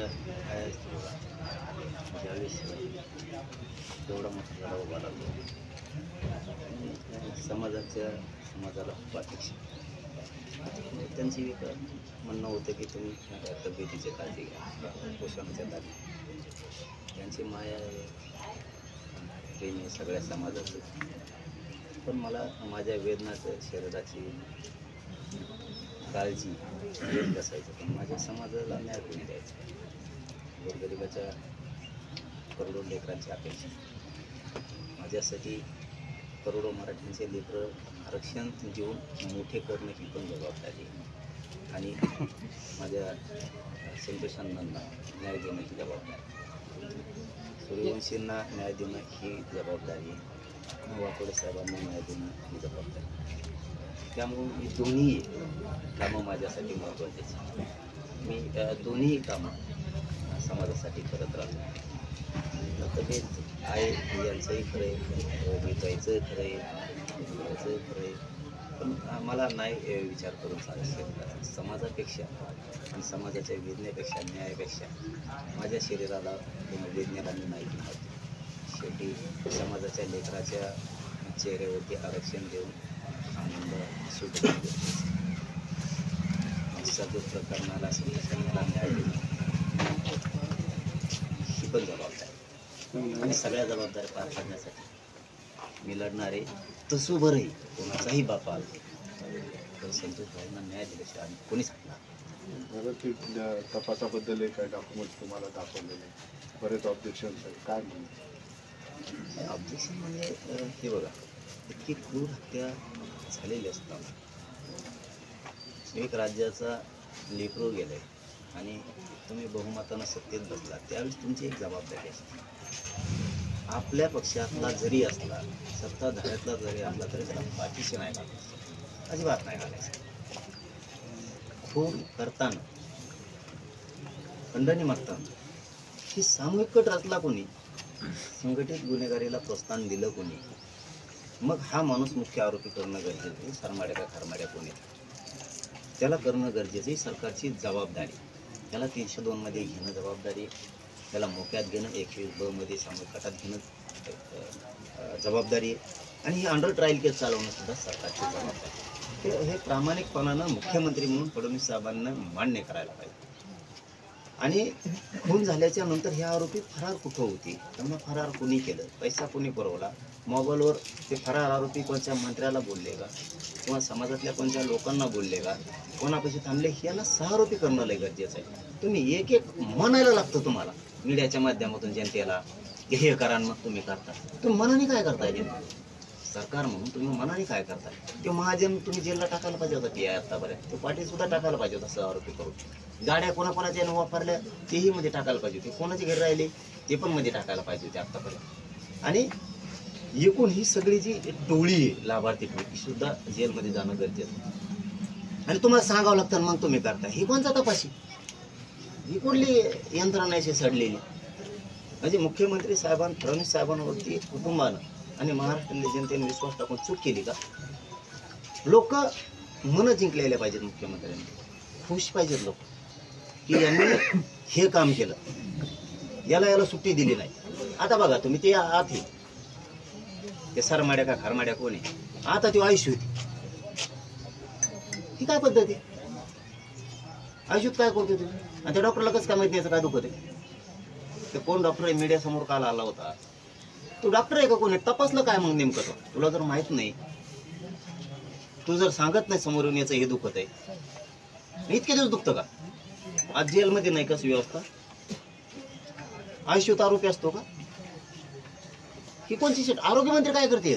काय असतं बघा, ज्यावेळेस एवढा मोठा लढा उभा राहतो समाजाला खूप अपेक्षा. त्यांची एक म्हणणं होतं की तुम्ही तब्येतीची काळजी घ्या, पोषणाच्या दाबी, त्यांची माया प्रेम आहे सगळ्या समाजाचं. पण मला माझ्या वेदनाचं शरीराची काळजी घेत बसायचं, पण माझ्या समाजाला न्याय कोणी द्यायचा. गोरगरिबाच्या करोडो लेकरांची अपेक्षा, माझ्यासाठी करोडो मराठ्यांचे लेकरं आरक्षण देऊन मोठे करणं ही पण जबाबदारी, आणि माझ्या संतोषांना न्याय देणं ही जबाबदारी, सूर्यवंशींना न्याय देणं ही जबाबदारी, वाकोडे साहेबांना न्याय देणं ही जबाबदारी. त्यामुळे ही दोन्ही कामं माझ्यासाठी महत्त्वाची. मी दोन्ही कामं समाजासाठी करत राहतो. तब्येत आहे यांचंही खरं आहे, मिटवायचं खरं आहे, खरं आहे, पण मला नाही विचार करून चालायचं. समाजापेक्षा आणि समाजाच्या वेदनेपेक्षा, न्यायापेक्षा माझ्या शरीराला वेदनेला मी नाही दिलं. शेवटी समाजाच्या लेकराच्या चेहऱ्यावरती आरक्षण देऊन आनंद सुट सदूर प्रकरणाला संघर्षाला न्याय देणं ही पण जबाबदारी, आणि सगळ्या जबाबदाऱ्या पार पाडण्यासाठी मी लढणारे. तसं बरंही कोणाचाही बाप आला तर संतोष भाईंना न्याय दिल्याशिवाय आम्ही कोणीच सांगणार. तपासाबद्दल काय डॉक्युमेंट्स तुम्हाला दाखवलेले, बरेच ऑब्जेक्शन काय म्हणून? ऑब्जेक्शन म्हणजे हे बघा, इतकी क्रूर हत्या झालेली असताना एक राज्याचा लेकरू गेलाय आणि तुम्ही बहुमतानं सत्तेत बसला, त्यावेळेस तुमची एक जबाबदारी असते. आपल्या पक्षातला जरी असला, सत्ताधाऱ्यातला जरी असला तरी त्याला पाठीशी नाही घालायचं, अजिबात नाही घालायचं. खून करताना, खंडणी मागताना ही सामूहिक कट रचला कोणी, संघटित गुन्हेगारीला प्रोत्साहन दिलं कोणी, मग हा माणूस मुख्य आरोपी करणं गरजेचं आहे. सरमाड्या का खारमाड्या कोणी त्याला करणं गरजेचं आहे, सरकारची जबाबदारी. त्याला 302 मध्ये घेणं जबाबदारी, त्याला मोक्यात घेणं, 120 मध्ये सामूहिक कटात घेणं जबाबदारी आहे, आणि ही अंडर ट्रायल केस चालवणं सुद्धा सरकारची जबाबदारी. हे प्रामाणिकपणानं मुख्यमंत्री म्हणून फडणवीस साहेबांना मान्य करायला पाहिजे. आणि खून झाल्याच्या नंतर हे आरोपी फरार कुठं होते, त्यांना फरार कोणी केलं, पैसा कोणी पुरवला, मोबाईलवर ते फरार आरोपी कोणत्या मंत्र्याला बोलले का, किंवा समाजातल्या कोणत्या लोकांना बोलले का, कोणापाशी थांबले, याला 6 आरोपी करणं लय गरजेचं आहे. तुम्ही एक एक म्हणायला लागतं तुम्हाला मीडियाच्या माध्यमातून जनतेला, हे करा, मग तुम्ही करता. तुम्ही मनाने काय करताय? सरकार म्हणून तुम्ही मनाने काय करताय? ते महाजन तुम्ही जेलला टाकायला पाहिजे होता की आतापर्यंत, तो पाटील सुद्धा टाकायला पाहिजे होता 6 आरोपी करून. गाड्या कोणाकोणाच्या वापरल्या तेही मध्ये टाकायला पाहिजे होते, कोणाचे घरी राहिले ते पण मध्ये टाकायला पाहिजे होते आतापर्यंत. आणि एकूण ही सगळी जी टोळी आहे लाभार्थी टोळी सुद्धा जेलमध्ये जाणं गरजेचं, आणि तुम्हाला सांगावं लागतं मग तुम्ही करता. ही कोणता तपासी, ही कुठली यंत्रणा अशी सडलेली? म्हणजे मुख्यमंत्री साहेबांना, फडणवीस साहेबांवरती कुटुंबानं आणि महाराष्ट्रातल्या जनतेने विश्वास टाकून चूक केली का? लोक मन जिंकलेले पाहिजेत, मुख्यमंत्र्यांनी खुश पाहिजेत लोक की यांनी हे काम केलं, याला सुट्टी दिली नाही. आता बघा तुम्ही, ते आत ते सरमाड्या का खारमाड्या कोणी, आता ती आयुष्य होती, ही काय पद्धती? आयुष्यात काय करतो तुम्ही? आणि त्या डॉक्टरला कसं काय माहिती याचं काय दुखत आहे? ते कोण डॉक्टर आहे, मीडिया समोर काल आला होता, तू डॉक्टर आहे का कोणी? तपासलं काय मग नेमकं? तो तुला जर माहित नाही, तू जर सांगत नाही समोर येऊन याचं हे दुखत आहे, इतके दिवस दुखतं का? आज जेलमध्ये नाही कसं व्यवस्था? आयुष्यात आरोपी असतो का? ही कोणची शेट? आरोग्यमंत्री काय करते?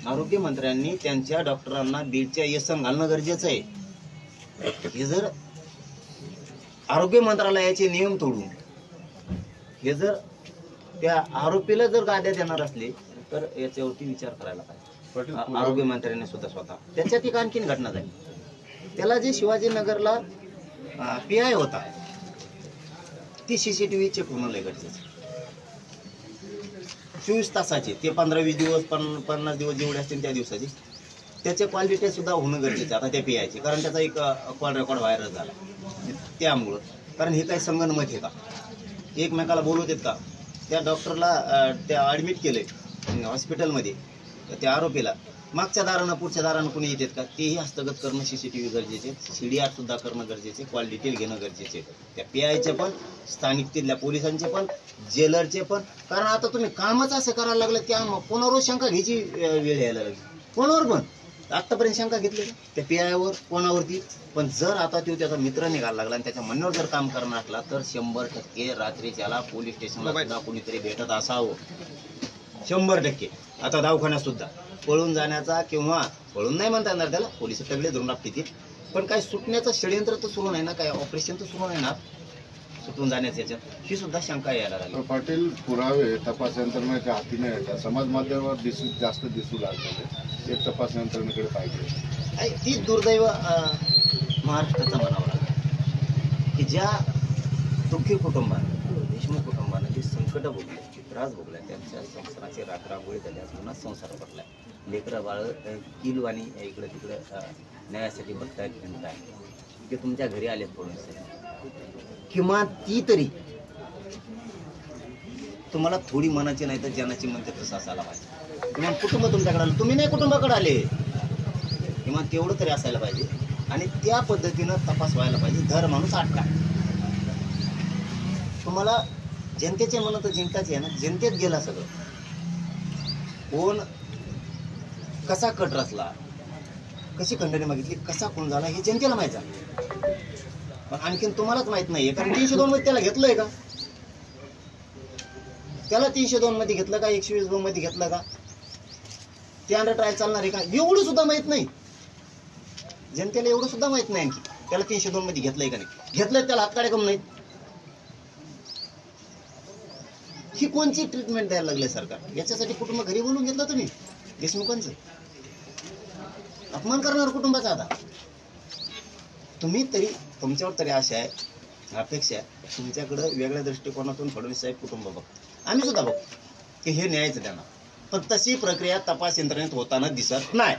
आरोग्यमंत्र्यांनी त्यांच्या डॉक्टरांना बीडच्या येसन घालणं गरजेचं आहे. हे जर आरोग्य मंत्रालयाचे नियम तोडून हे जर त्या आरोपीला जर गाद्या देणार असले तर याच्यावरती विचार करायला पाहिजे आरोग्य मंत्र्यांनी सुद्धा स्वतः. त्याच्यात एक आणखीन घटना झाली, त्याला जे शिवाजीनगरला PI होता ती CCTV चेक होणं लय गरजेचं. 24 तासाचे ते 15-20 दिवस 50 दिवस जेवढे असतील त्या दिवसाचे त्याचे क्वालिटी सुद्धा होणं गरजेचं आता त्या PI चे, कारण त्याचा एक कॉल रेकॉर्ड व्हायरल झाला. त्यामुळं कारण हे काही संगनमत आहे का? एकमेकाला बोलवत आहेत का? त्या डॉक्टरला त्या ॲडमिट केले हॉस्पिटलमध्ये, त्या आरोपीला मागच्या दारानं पुढच्या दारानं कुणी येतात का? तेही हस्तगत करणं CCTV गरजेचे, CDR सुद्धा करणं गरजेचे, कॉल डिटेल घेणं गरजेचे, त्या PIचे पण, स्थानिक तिथल्या पोलिसांचे पण, जेलरचे पण. कारण आता तुम्ही कामच असं करायला लागलं की कोणावर शंका घ्यायची वेळ यायला लागली. कोणावर पण आत्तापर्यंत शंका घेतली का त्या PIवर कोणावरती? पण जर आता तो त्याचा मित्र निघायला लागला आणि त्याच्या म्हणण्यावर जर काम करणार असला तर 100% रात्री त्याला पोलीस स्टेशनला सुद्धा कोणीतरी भेटत असावं. 100%. आता दवाखान्यात सुद्धा पळून जाण्याचा किंवा पळून नाही म्हणता येणार त्याला, पोलिस सगळे धरून लागतील, पण काही सुटण्याचं षडयंत्र तर सुरू नाही ना, काय ऑपरेशन तर सुरू नाही ना सुटून जाण्याचं, याच्यात ही सुद्धा शंका यायला लागली. पाटील, पुरावे तपास यंत्रणेच्या हाती नाही येतात, समाज माध्यमावर जास्त दिसू लागले, ते तपास यंत्रणेकडे पाहिजे. तीच दुर्दैव महाराष्ट्राचा म्हणावं लागेल की ज्या दुःखी कुटुंबानं, देशमुख कुटुंबानं जे संकट भोगले, जे त्रास भोगले, त्यांच्या संसाराची राखरांगोळी झाली, पुन्हा संसार पडलाय, लेकरं बाळ किलो आणि इकडं तिकडं न्यायासाठी बघतायत, फिरताय, ते तुमच्या घरी आलेत थोडंसं, किंवा ती तरी तुम्हाला थोडी मनाची नाही तर जनाची म्हणते तसं असायला पाहिजे. किंवा कुटुंब तुमच्याकडे आलं, तुम्ही नाही कुटुंबाकडे आले, किंवा तेवढं तरी असायला पाहिजे. आणि त्या पद्धतीनं तपास व्हायला पाहिजे. दर माणूस अटका. तुम्हाला जनतेचे म्हणत तर जिंकायचे आहे ना, जनतेत गेला सगळं. कोण कसा कट रचला, कशी खंडणी मागितली, कसा खून झाला हे जनतेला माहीत आहे, पण आणखीन तुम्हालाच माहित नाहीये. कारण 302 मध्ये त्याला घेतलंय का? त्याला 302 मध्ये घेतलं का? 122 मध्ये घेतलं का? ते अंडर ट्रायल चालणार आहे का? एवढं सुद्धा माहित नाही जनतेला, एवढं सुद्धा माहित नाही आणखी त्याला 302 मध्ये घेतलंय का नाही. घेतलंय त्याला हातकाडे कम नाहीत. ही कोणची ट्रीटमेंट द्यायला लागले सरकार? याच्यासाठी कुटुंब घरी बोलून घेतलं तुम्ही देशमुखांचं? अपमान करणार कुटुंबाचा. आता तुम्ही तरी, तुमच्यावर तरी आशा आहे, अपेक्षा आहे, तुमच्याकडं वेगळ्या दृष्टिकोनातून फडणवीस साहेब कुटुंब बघ, आम्ही सुद्धा बघ की हे न्यायचं त्यांना, पण तशी प्रक्रिया तपास यंत्रणेत होताना दिसत नाही.